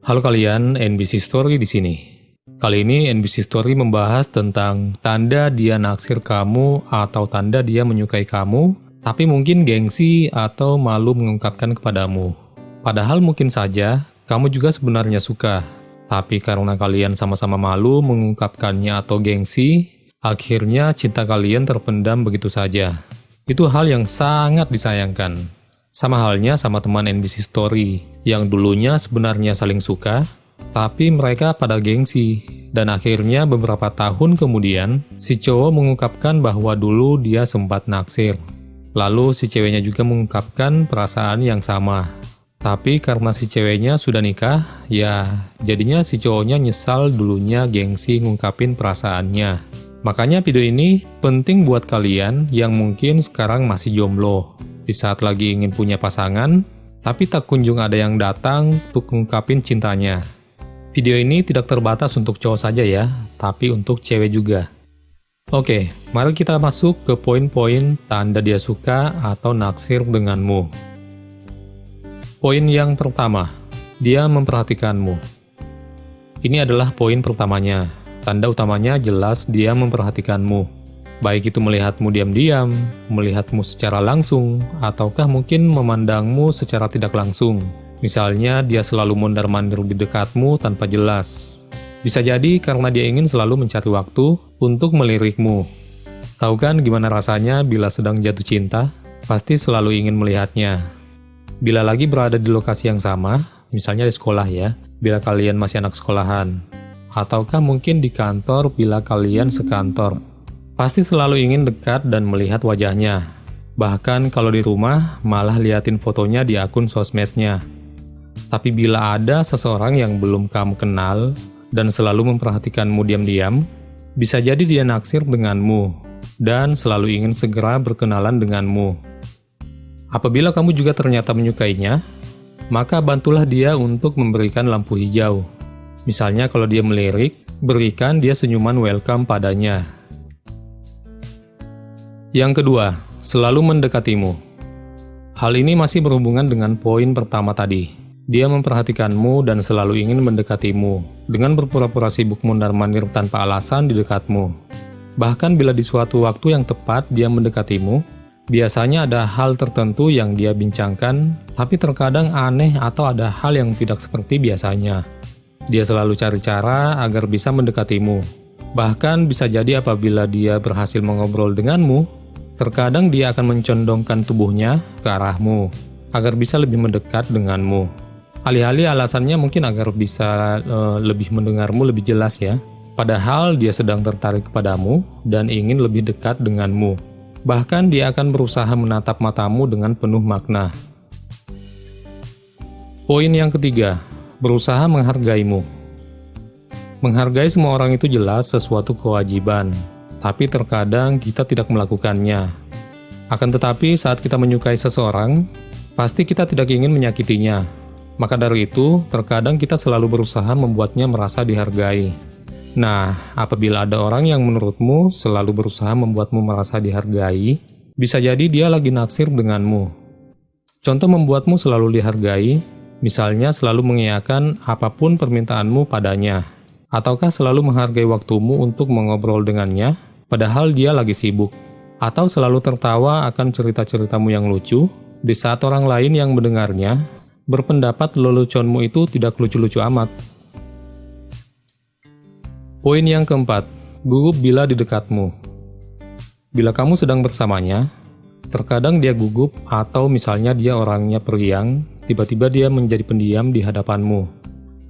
Halo kalian, NBC Story di sini. Kali ini NBC Story membahas tentang tanda dia naksir kamu atau tanda dia menyukai kamu, tapi mungkin gengsi atau malu mengungkapkan kepadamu. Padahal mungkin saja kamu juga sebenarnya suka, tapi karena kalian sama-sama malu mengungkapkannya atau gengsi, akhirnya cinta kalian terpendam begitu saja. Itu hal yang sangat disayangkan. Sama halnya sama teman NBC Story, yang dulunya sebenarnya saling suka, tapi mereka pada gengsi. Dan akhirnya beberapa tahun kemudian, si cowok mengungkapkan bahwa dulu dia sempat naksir. Lalu si ceweknya juga mengungkapkan perasaan yang sama. Tapi karena si ceweknya sudah nikah, ya jadinya si cowoknya nyesal dulunya gengsi ngungkapin perasaannya. Makanya video ini penting buat kalian yang mungkin sekarang masih jomblo. Di saat lagi ingin punya pasangan, tapi tak kunjung ada yang datang untuk ngungkapin cintanya. Video ini tidak terbatas untuk cowok saja ya, tapi untuk cewek juga. Oke, mari kita masuk ke poin-poin tanda dia suka atau naksir denganmu. Poin yang pertama, dia memperhatikanmu. Ini adalah poin pertamanya. Tanda utamanya jelas dia memperhatikanmu. Baik itu melihatmu diam-diam, melihatmu secara langsung, ataukah mungkin memandangmu secara tidak langsung. Misalnya, dia selalu mondar-mandir di dekatmu tanpa jelas. Bisa jadi karena dia ingin selalu mencari waktu untuk melirikmu. Tahu kan gimana rasanya bila sedang jatuh cinta? Pasti selalu ingin melihatnya. Bila lagi berada di lokasi yang sama, misalnya di sekolah ya, bila kalian masih anak sekolahan. Ataukah mungkin di kantor bila kalian sekantor. Pasti selalu ingin dekat dan melihat wajahnya. Bahkan kalau di rumah, malah liatin fotonya di akun sosmednya. Tapi bila ada seseorang yang belum kamu kenal dan selalu memperhatikanmu diam-diam, bisa jadi dia naksir denganmu dan selalu ingin segera berkenalan denganmu. Apabila kamu juga ternyata menyukainya, maka bantulah dia untuk memberikan lampu hijau. Misalnya kalau dia melirik, berikan dia senyuman welcome padanya. Yang kedua, selalu mendekatimu. Hal ini masih berhubungan dengan poin pertama tadi. Dia memperhatikanmu dan selalu ingin mendekatimu, dengan berpura-pura sibuk mondar-mandir tanpa alasan di dekatmu. Bahkan bila di suatu waktu yang tepat dia mendekatimu, biasanya ada hal tertentu yang dia bincangkan, tapi terkadang aneh atau ada hal yang tidak seperti biasanya. Dia selalu cari cara agar bisa mendekatimu. Bahkan bisa jadi apabila dia berhasil mengobrol denganmu, terkadang dia akan mencondongkan tubuhnya ke arahmu, agar bisa lebih mendekat denganmu. Alih-alih alasannya mungkin agar bisa lebih mendengarmu lebih jelas ya. Padahal dia sedang tertarik kepadamu dan ingin lebih dekat denganmu. Bahkan dia akan berusaha menatap matamu dengan penuh makna. Poin yang ketiga, berusaha menghargaimu. Menghargai semua orang itu jelas sesuatu kewajiban. Tapi terkadang kita tidak melakukannya. Akan tetapi saat kita menyukai seseorang, pasti kita tidak ingin menyakitinya. Maka dari itu, terkadang kita selalu berusaha membuatnya merasa dihargai. Nah, apabila ada orang yang menurutmu selalu berusaha membuatmu merasa dihargai, bisa jadi dia lagi naksir denganmu. Contoh membuatmu selalu dihargai, misalnya selalu mengiyakan apapun permintaanmu padanya. Ataukah selalu menghargai waktumu untuk mengobrol dengannya, padahal dia lagi sibuk. Atau selalu tertawa akan cerita-ceritamu yang lucu, di saat orang lain yang mendengarnya, berpendapat leluconmu itu tidak lucu-lucu amat. Poin yang keempat, gugup bila di dekatmu. Bila kamu sedang bersamanya, terkadang dia gugup atau misalnya dia orangnya periang, tiba-tiba dia menjadi pendiam di hadapanmu.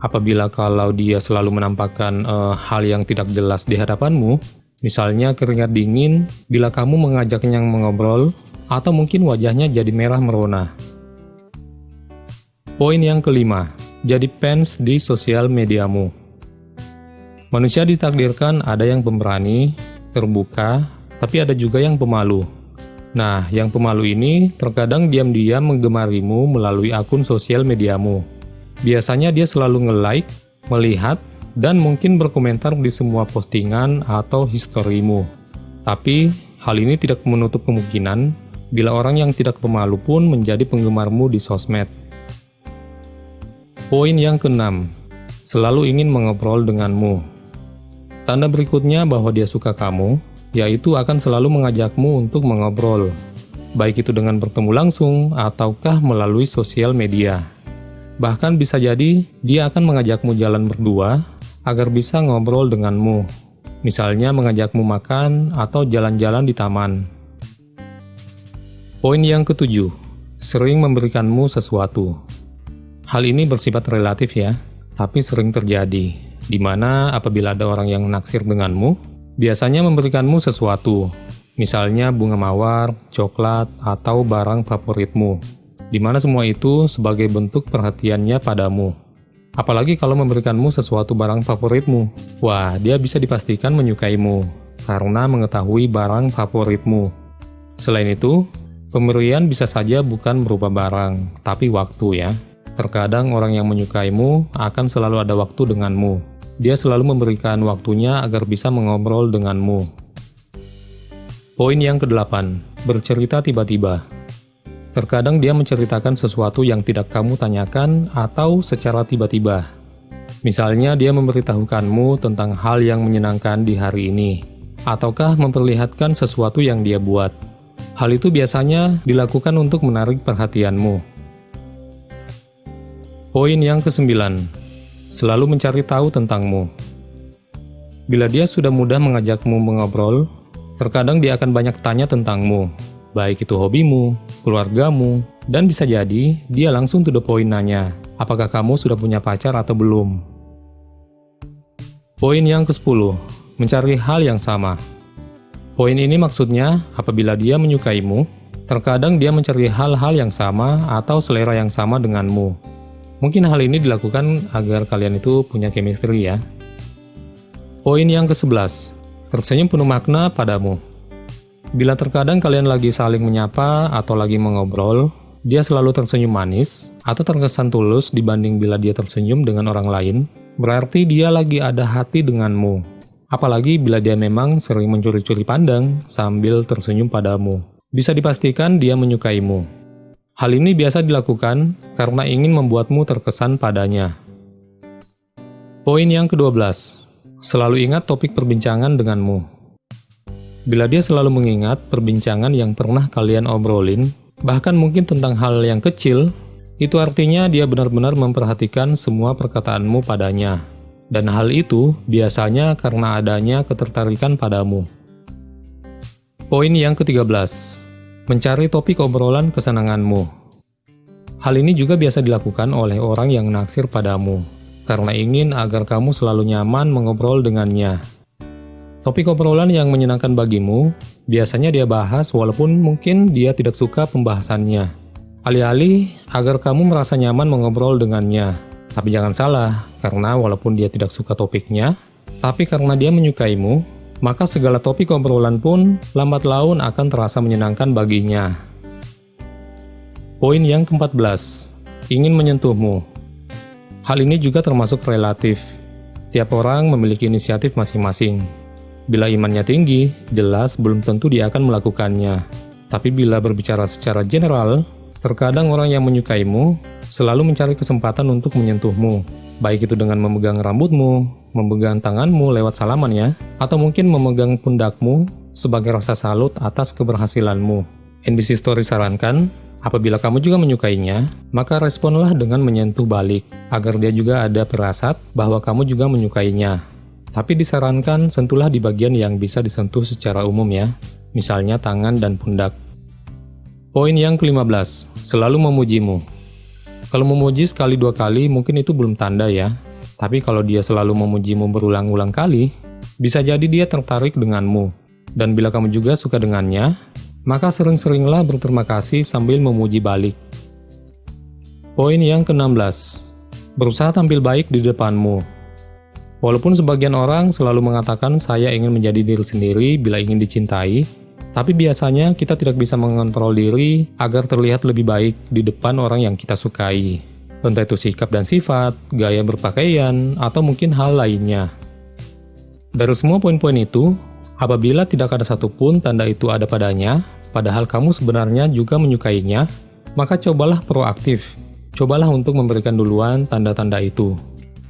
Apabila kalau dia selalu menampakkan hal yang tidak jelas di hadapanmu, misalnya keringat dingin bila kamu mengajaknya mengobrol, atau mungkin wajahnya jadi merah merona. Poin yang kelima, jadi fans di sosial mediamu. Manusia ditakdirkan ada yang pemberani, terbuka, tapi ada juga yang pemalu. Nah, yang pemalu ini terkadang diam-diam menggemarimu melalui akun sosial mediamu. Biasanya dia selalu nge-like, melihat, dan mungkin berkomentar di semua postingan atau historimu. Tapi, hal ini tidak menutup kemungkinan bila orang yang tidak pemalu pun menjadi penggemarmu di sosmed. Poin yang keenam, selalu ingin mengobrol denganmu. Tanda berikutnya bahwa dia suka kamu, yaitu akan selalu mengajakmu untuk mengobrol, baik itu dengan bertemu langsung ataukah melalui sosial media. Bahkan bisa jadi dia akan mengajakmu jalan berdua agar bisa ngobrol denganmu. Misalnya mengajakmu makan atau jalan-jalan di taman. Poin yang ketujuh, sering memberikanmu sesuatu. Hal ini bersifat relatif ya, tapi sering terjadi, di mana apabila ada orang yang naksir denganmu, biasanya memberikanmu sesuatu, misalnya bunga mawar, coklat, atau barang favoritmu, di mana semua itu sebagai bentuk perhatiannya padamu. Apalagi kalau memberikanmu sesuatu barang favoritmu, wah dia bisa dipastikan menyukaimu, karena mengetahui barang favoritmu. Selain itu, pemberian bisa saja bukan berupa barang, tapi waktu ya. Terkadang orang yang menyukaimu akan selalu ada waktu denganmu. Dia selalu memberikan waktunya agar bisa mengobrol denganmu. Poin yang ke-8, bercerita tiba-tiba. Terkadang dia menceritakan sesuatu yang tidak kamu tanyakan atau secara tiba-tiba. Misalnya dia memberitahukanmu tentang hal yang menyenangkan di hari ini, ataukah memperlihatkan sesuatu yang dia buat. Hal itu biasanya dilakukan untuk menarik perhatianmu. Poin yang ke-9, selalu mencari tahu tentangmu. Bila dia sudah mudah mengajakmu mengobrol, terkadang dia akan banyak tanya tentangmu, baik itu hobimu, keluargamu, dan bisa jadi dia langsung to the point nanya, apakah kamu sudah punya pacar atau belum. Poin yang ke-10, mencari hal yang sama. Poin ini maksudnya apabila dia menyukaimu, terkadang dia mencari hal-hal yang sama atau selera yang sama denganmu. Mungkin hal ini dilakukan agar kalian itu punya chemistry ya. Poin yang ke-11, tersenyum penuh makna padamu. Bila terkadang kalian lagi saling menyapa atau lagi mengobrol, dia selalu tersenyum manis atau terkesan tulus dibanding bila dia tersenyum dengan orang lain, berarti dia lagi ada hati denganmu. Apalagi bila dia memang sering mencuri-curi pandang sambil tersenyum padamu. Bisa dipastikan dia menyukaimu. Hal ini biasa dilakukan karena ingin membuatmu terkesan padanya. Poin yang ke-12, selalu ingat topik perbincangan denganmu. Bila dia selalu mengingat perbincangan yang pernah kalian obrolin, bahkan mungkin tentang hal yang kecil, itu artinya dia benar-benar memperhatikan semua perkataanmu padanya. Dan hal itu biasanya karena adanya ketertarikan padamu. Poin yang ke-13, mencari topik obrolan kesenanganmu. Hal ini juga biasa dilakukan oleh orang yang naksir padamu, karena ingin agar kamu selalu nyaman mengobrol dengannya. Topik obrolan yang menyenangkan bagimu, biasanya dia bahas walaupun mungkin dia tidak suka pembahasannya. Alih-alih agar kamu merasa nyaman mengobrol dengannya. Tapi jangan salah, karena walaupun dia tidak suka topiknya, tapi karena dia menyukaimu, maka segala topik obrolan pun lambat laun akan terasa menyenangkan baginya. Poin yang ke-14, ingin menyentuhmu. Hal ini juga termasuk relatif. Tiap orang memiliki inisiatif masing-masing. Bila imannya tinggi, jelas belum tentu dia akan melakukannya. Tapi bila berbicara secara general, terkadang orang yang menyukaimu selalu mencari kesempatan untuk menyentuhmu, baik itu dengan memegang rambutmu, memegang tanganmu lewat salaman ya, atau mungkin memegang pundakmu sebagai rasa salut atas keberhasilanmu. NBC Story sarankan, apabila kamu juga menyukainya, maka responlah dengan menyentuh balik, agar dia juga ada firasat bahwa kamu juga menyukainya. Tapi disarankan sentuhlah di bagian yang bisa disentuh secara umum ya, misalnya tangan dan pundak. Poin yang ke-15, selalu memujimu. Kalau memuji sekali dua kali mungkin itu belum tanda ya, tapi kalau dia selalu memujimu berulang-ulang kali, bisa jadi dia tertarik denganmu. Dan bila kamu juga suka dengannya, maka sering-seringlah berterima kasih sambil memuji balik. Poin yang ke-16, berusaha tampil baik di depanmu. Walaupun sebagian orang selalu mengatakan saya ingin menjadi diri sendiri bila ingin dicintai, tapi biasanya kita tidak bisa mengontrol diri agar terlihat lebih baik di depan orang yang kita sukai. Entah itu sikap dan sifat, gaya berpakaian, atau mungkin hal lainnya. Dari semua poin-poin itu, apabila tidak ada satupun tanda itu ada padanya, padahal kamu sebenarnya juga menyukainya, maka cobalah proaktif. Cobalah untuk memberikan duluan tanda-tanda itu.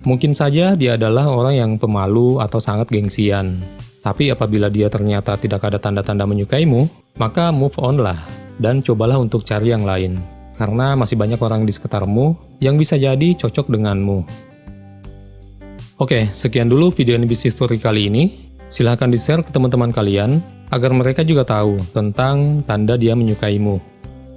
Mungkin saja dia adalah orang yang pemalu atau sangat gengsian. Tapi apabila dia ternyata tidak ada tanda-tanda menyukaimu, maka move on lah dan cobalah untuk cari yang lain. Karena masih banyak orang di sekitarmu yang bisa jadi cocok denganmu. Oke, sekian dulu video NBC Story kali ini. Silahkan di-share ke teman-teman kalian agar mereka juga tahu tentang tanda dia menyukaimu.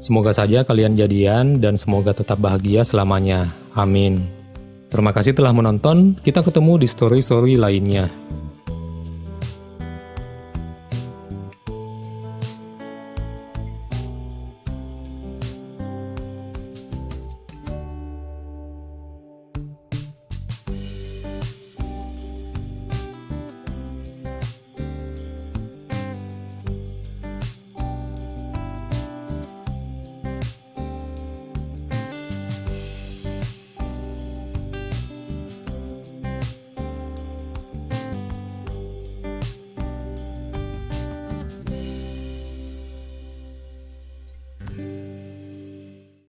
Semoga saja kalian jadian dan semoga tetap bahagia selamanya. Amin. Terima kasih telah menonton, kita ketemu di story-story lainnya.